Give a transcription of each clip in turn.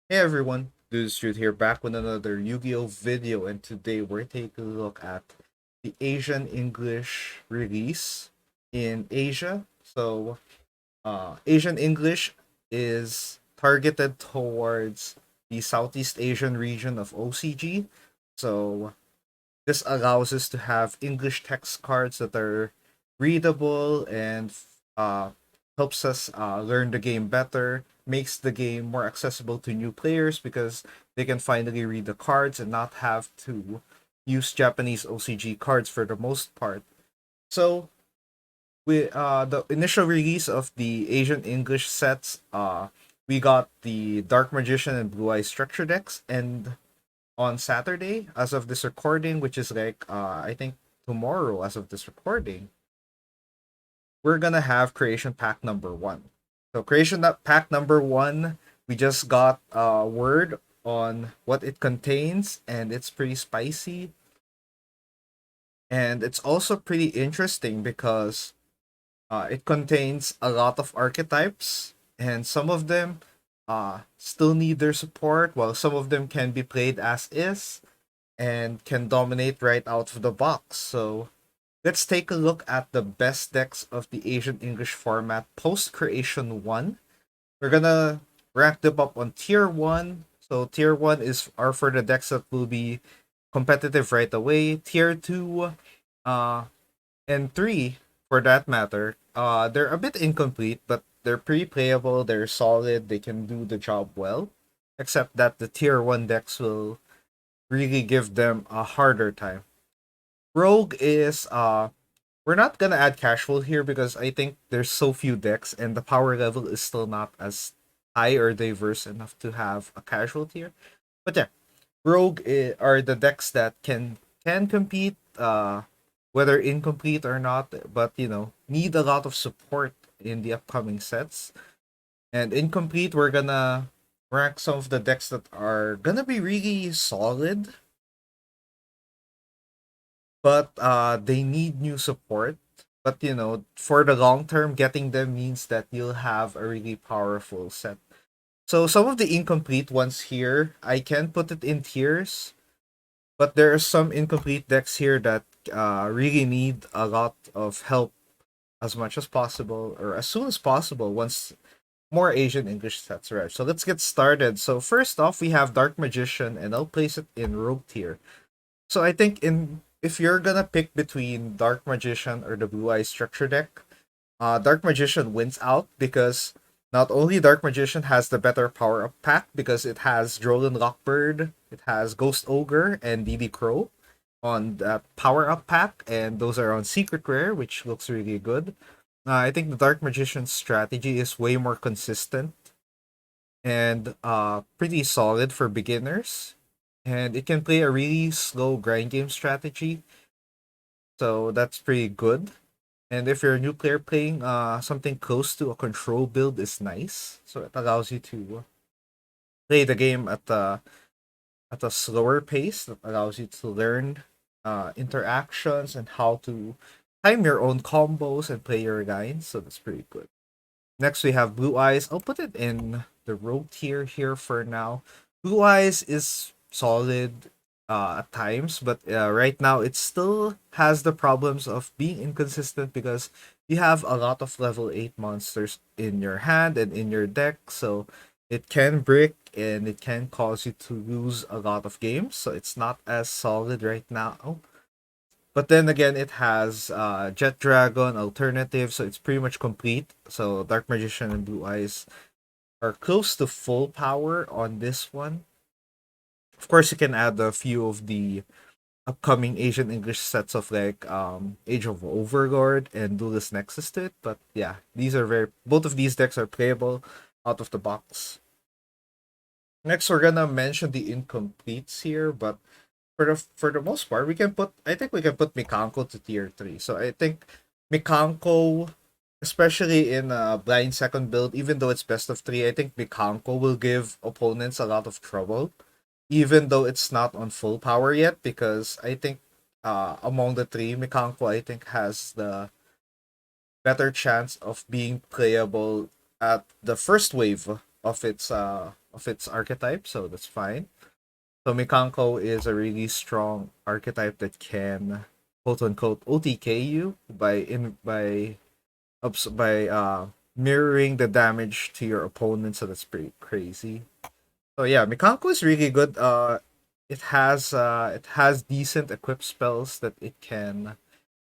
Hey everyone, this is Jude here back with another Yu-Gi-Oh video, and today we're taking a look at the Asian English release in Asia. Asian English is targeted towards the Southeast Asian region of OCG. So this allows us to have English text cards that are readable and uh, helps us learn the game better, makes the game more accessible to new players because they can finally read the cards and not have to use Japanese OCG cards for the most part. So, the initial release of the Asian English sets, we got the Dark Magician and Blue Eye structure decks, and on Saturday, as of this recording, which is like I think tomorrow, as of this recording, we're gonna have creation pack number one. So pack number one, we just got word on what it contains, and it's pretty spicy, and it's also pretty interesting because it contains a lot of archetypes, and some of them still need their support, while some of them can be played as is and can dominate right out of the box. So let's take a look at the best decks of the Asian English format post Creation 1. We're gonna rank them up on Tier 1. So Tier 1 is are for the decks that will be competitive right away. Tier 2 uh, and 3, for that matter, they're a bit incomplete, but they're pretty playable, they're solid, they can do the job well. Except that the Tier 1 decks will really give them a harder time. Rogue is we're not gonna add casual here because I think there's so few decks and the power level is still not as high or diverse enough to have a casual tier. But yeah, are the decks that can compete, whether incomplete or not, but need a lot of support in the upcoming sets. And incomplete, we're gonna rank some of the decks that are gonna be really solid, but they need new support. But for the long term, getting them means that you'll have a really powerful set. So some of the incomplete ones here, I can put it in tiers, but there are some incomplete decks here that really need a lot of help as much as possible or as soon as possible once more Asian English sets arrive. So let's get started. So first off, we have Dark Magician, and I'll place it in Rogue tier. So I think in if you're gonna pick between Dark Magician or the Blue Eye Structure deck, Dark Magician wins out because not only Dark Magician has the better power up pack because it has Drolan Lockbird, it has Ghost Ogre and DD Crow on that power up pack, and those are on Secret Rare, which looks really good. I think the Dark Magician's strategy is way more consistent and pretty solid for beginners. And it can play a really slow grind game strategy, so that's pretty good. And if you're a new player playing, something close to a control build is nice. So it allows you to play the game at a slower pace. That allows you to learn interactions and how to time your own combos and play your lines. So that's pretty good. Next, we have Blue Eyes. I'll put it in the rogue tier here for now. Blue Eyes is solid at times, but right now it still has the problems of being inconsistent because you have a lot of level 8 monsters in your hand and in your deck, so it can brick and it can cause you to lose a lot of games, so it's not as solid right now. But then again, it has Jet Dragon alternative, so it's pretty much complete. So Dark Magician and Blue Eyes are close to full power on this one. Of course, you can add a few of the upcoming Asian English sets of like Age of Overlord and Duelist Nexus to it. But yeah, both of these decks are playable out of the box. Next, we're gonna mention the incompletes here, but for the most part, I think we can put Mikanko to tier 3. So I think Mikanko, especially in a blind second build, even though it's best of 3, I think Mikanko will give opponents a lot of trouble, even though it's not on full power yet, because I think among the three, Mikanko I think has the better chance of being playable at the first wave of its archetype, so that's fine. So Mikanko is a really strong archetype that can quote unquote OTK you by mirroring the damage to your opponent, so that's pretty crazy. So yeah, Mikanko is really good. It has decent equip spells that it can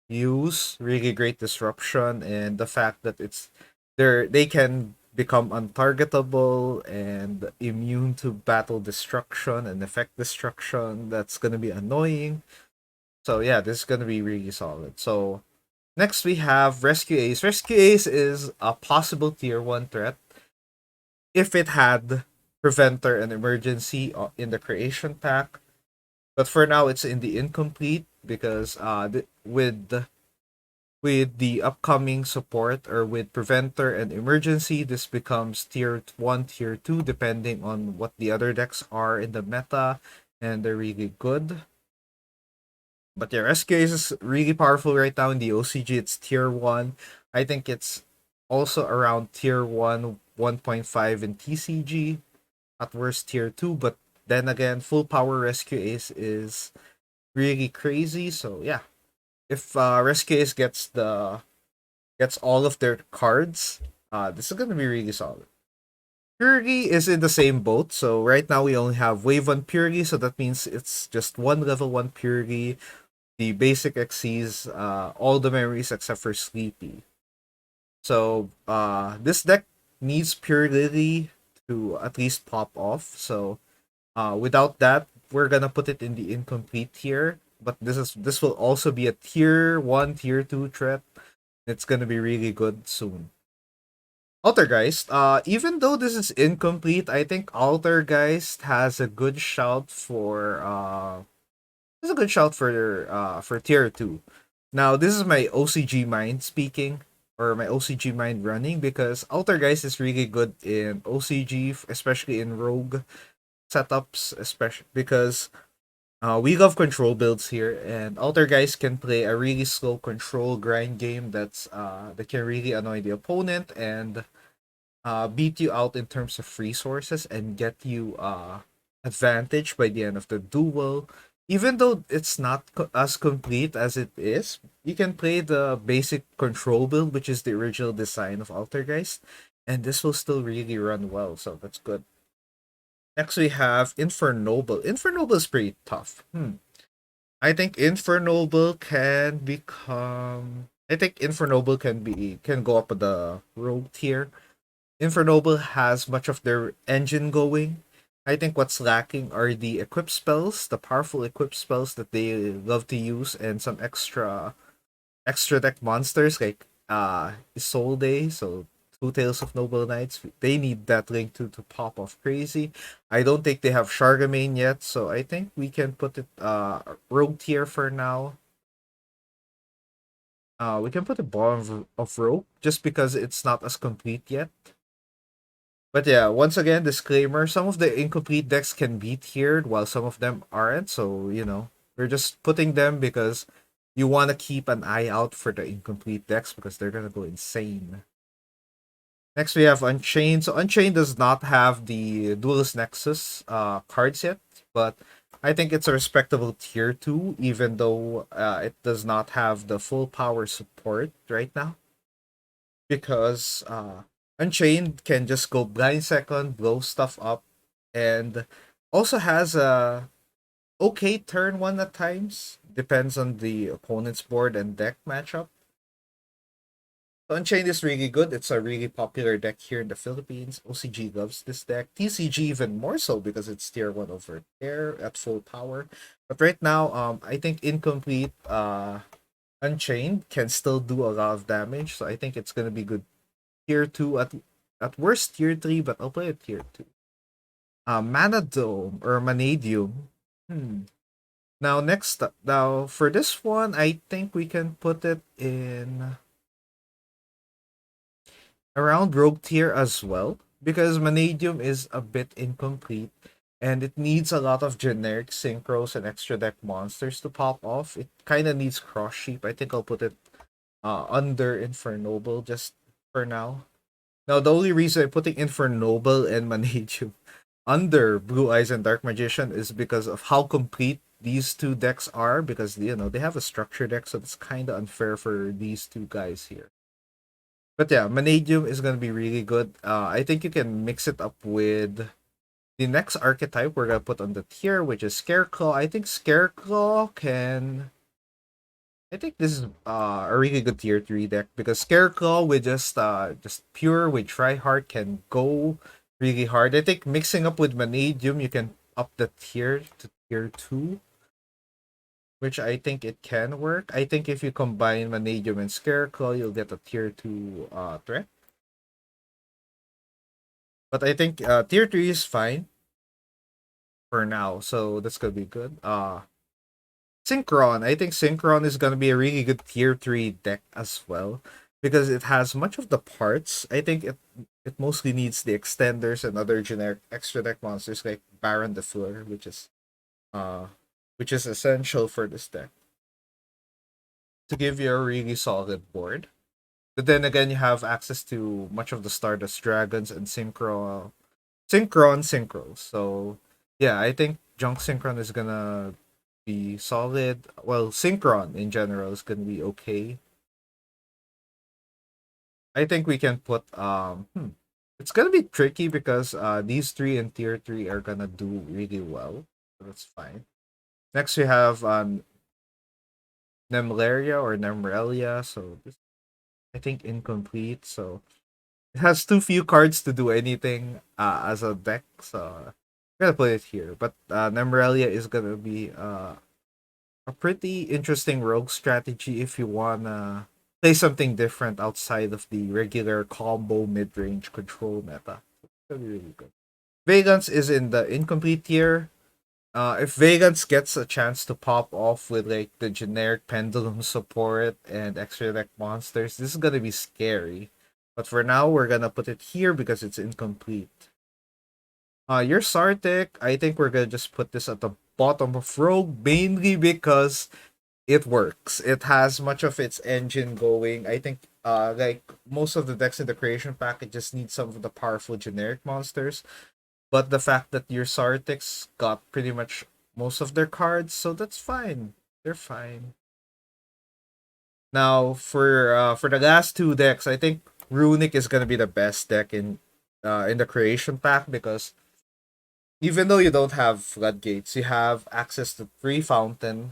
use, really great disruption, and the fact that they can become untargetable and immune to battle destruction and effect destruction. That's gonna be annoying. So yeah, this is gonna be really solid. So next we have Rescue Ace. Rescue Ace is a possible tier 1 threat if it had Preventer and Emergency in the creation pack. But for now, it's in the incomplete because with the upcoming support or with Preventer and Emergency, this becomes tier 1, tier 2, depending on what the other decks are in the meta, and they're really good. But yeah, Rescue is really powerful right now in the OCG. It's tier 1. I think it's also around tier 1, 1.5 in TCG. At worst, tier 2. But then again, full power Rescue Ace is really crazy. So yeah, if Rescue Ace gets all of their cards, this is gonna be really solid. Purity is in the same boat. So right now we only have Wave 1 Purity, so that means it's just one level 1 Purity. The basic exceeds all the memories except for Sleepy. So this deck needs Purity to at least pop off. So without that, we're gonna put it in the incomplete tier. But this will also be a tier 1, tier 2 threat. It's gonna be really good soon. Altergeist, even though this is incomplete, I think Altergeist has a good shout for tier 2. Now, this is my OCG mind speaking, or my OCG mind running, because Altergeist is really good in OCG, especially in Rogue setups, especially because we love control builds here, and Altergeist can play a really slow control grind game that can really annoy the opponent and beat you out in terms of resources and get you advantage by the end of the duel. Even though it's not as complete as it is, you can play the basic control build, which is the original design of Altergeist, and this will still really run well, so that's good. Next we have Infernoble. Infernoble is pretty tough. I think Infernoble can become. I think Infernoble can go up with the rogue tier. Infernoble has much of their engine going. I think what's lacking are the equip spells, the powerful equip spells that they love to use, and some extra deck monsters like Isolde, so Two Tales of Noble Knights. They need that link to pop off crazy. I don't think they have Charlemagne yet, so I think we can put it rogue tier for now. We can put a bottom of rogue just because it's not as complete yet. But yeah, once again, disclaimer: some of the incomplete decks can be tiered, while some of them aren't. So we're just putting them because you want to keep an eye out for the incomplete decks because they're gonna go insane. Next, we have Unchained. So Unchained does not have the Duelist Nexus cards yet, but I think it's a respectable tier 2, even though it does not have the full power support right now. Because Unchained can just go blind second, blow stuff up, and also has a okay turn 1 at times. Depends on the opponent's board and deck matchup. Unchained is really good. It's a really popular deck here in the Philippines. OCG loves this deck. TCG even more so because it's tier 1 over there at full power. But right now, I think incomplete Unchained can still do a lot of damage. So I think it's gonna be good tier 2 at worst tier 3, but I'll play it tier 2. Manadome or Manadium. Now for this one, I think we can put it in around rogue tier as well because Manadium is a bit incomplete and it needs a lot of generic synchros and extra deck monsters to pop off. It kind of needs cross sheep. I think I'll put it under Infernoble just for now. Now, the only reason I'm putting Infern Noble and Manage under Blue Eyes and Dark Magician is because of how complete these two decks are. Because they have a structure deck, so it's kind of unfair for these two guys here. But yeah, Manadium is gonna be really good. I think you can mix it up with the next archetype we're gonna put on the tier, which is Scareclaw. I think Scareclaw can. I think this is a really good tier 3 deck because Scareclaw with just pure with Tryhard can go really hard. I think mixing up with Vanadium you can up the tier to tier 2, which I think it can work. I think if you combine Vanadium and Scareclaw, you'll get a tier 2 threat. But I think tier 3 is fine for now, so that's gonna be good. Synchron. I think Synchron is gonna be a really good tier 3 deck as well. Because it has much of the parts. I think it mostly needs the extenders and other generic extra deck monsters like Baron the Fleur, uh which is essential for this deck to give you a really solid board. But then again, you have access to much of the Stardust Dragons and Synchron Synchros. So yeah, I think Junk Synchron is gonna be solid. Well, Synchron in general is gonna be okay. I think we can put it's gonna be tricky because these three in tier 3 are gonna do really well. So that's fine. Next we have Nemleria or Nemrelia, so this I think incomplete, so it has too few cards to do anything as a deck, so I'm gonna put it here. But Nemrelia is gonna be a pretty interesting rogue strategy if you wanna play something different outside of the regular combo mid-range control meta. It's gonna be really good. Vegans is in the incomplete tier. If Vegans gets a chance to pop off with like the generic pendulum support and extra deck monsters, this is gonna be scary. But for now, we're gonna put it here because it's incomplete. Your Sartic, I think we're gonna just put this at the bottom of Rogue mainly because it works. It has much of its engine going. I think like most of the decks in the creation pack, it just needs some of the powerful generic monsters. But the fact that your Sartics got pretty much most of their cards, so that's fine. They're fine. Now for the last two decks, I think Runick is gonna be the best deck in the creation pack because even though you don't have floodgates, you have access to free fountain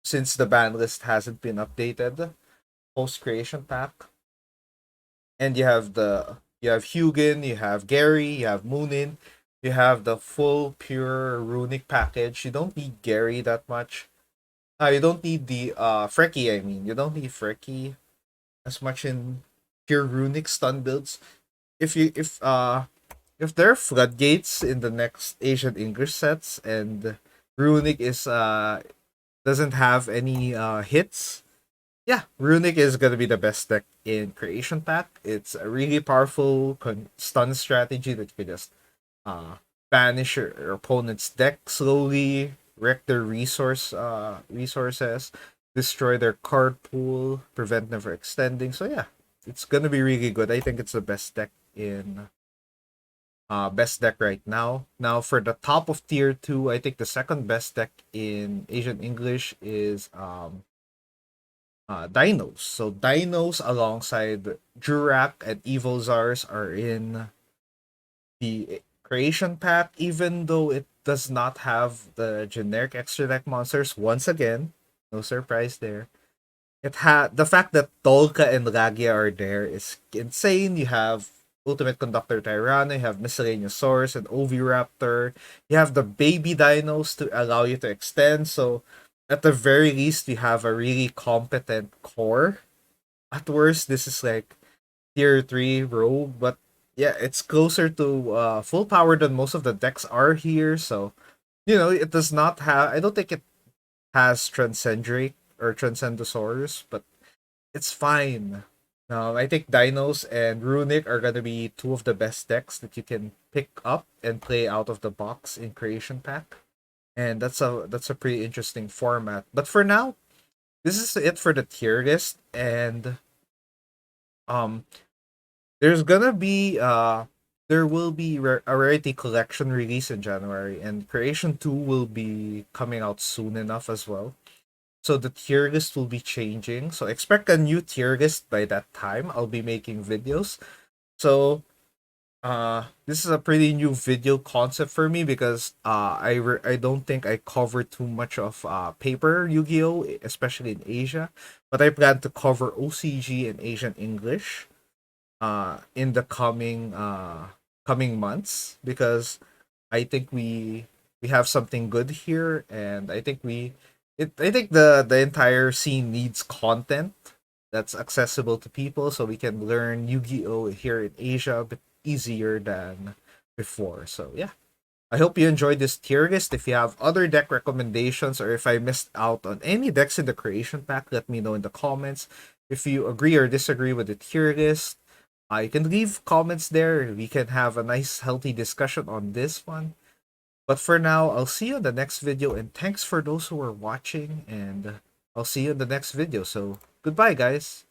since the ban list hasn't been updated post creation pack. And you have Hugin, you have Gary, you have Moonin, you have the full pure runic package. You don't need Gary that much. You don't need the Frecky, I mean. You don't need Frecky as much in pure runic stun builds. If there are floodgates in the next Asian English sets and runic is doesn't have any hits, yeah, Runic is gonna be the best deck in Creation Pack. It's a really powerful stun strategy that you can just uh, banish your opponent's deck slowly, wreck their resources, destroy their card pool, prevent them from extending. So yeah, it's gonna be really good. I think it's the best deck right now. Now for the top of tier 2, I think the second best deck in Asian English is Dinos. So Dinos alongside Jurak and Evil Zars are in the creation pack, even though it does not have the generic extra deck monsters. Once again, no surprise there. It had the fact that Tolka and Lagia are there is insane. You have Ultimate Conductor Tyranno, you have Miscellaneous Source and Oviraptor. You have the baby dinos to allow you to extend. So at the very least, you have a really competent core. At worst, this is like tier 3 rogue, but yeah, it's closer to full power than most of the decks are here. So, it does not have, I don't think it has Transcendrake or Transcendosaurus, but it's fine. I think Dinos and Runic are gonna be two of the best decks that you can pick up and play out of the box in Creation Pack, and that's a pretty interesting format. But for now, this is it for the tier list, and um, There's gonna be there will be a rarity collection release in January, and Creation 2 will be coming out soon enough as well. So the tier list will be changing. So expect a new tier list by that time. I'll be making videos. So this is a pretty new video concept for me because I don't think I cover too much of paper Yu-Gi-Oh, especially in Asia, but I plan to cover OCG and Asian English in the coming months, because I think we have something good here, and I think the entire scene needs content that's accessible to people, so we can learn Yu-Gi-Oh here in Asia a bit easier than before. So yeah. I hope you enjoyed this tier list. If you have other deck recommendations, or if I missed out on any decks in the creation pack, let me know in the comments. If you agree or disagree with the tier list, you can leave comments there. We can have a nice, healthy discussion on this one. But for now, I'll see you in the next video. And thanks for those who are watching. And I'll see you in the next video. So, goodbye, guys.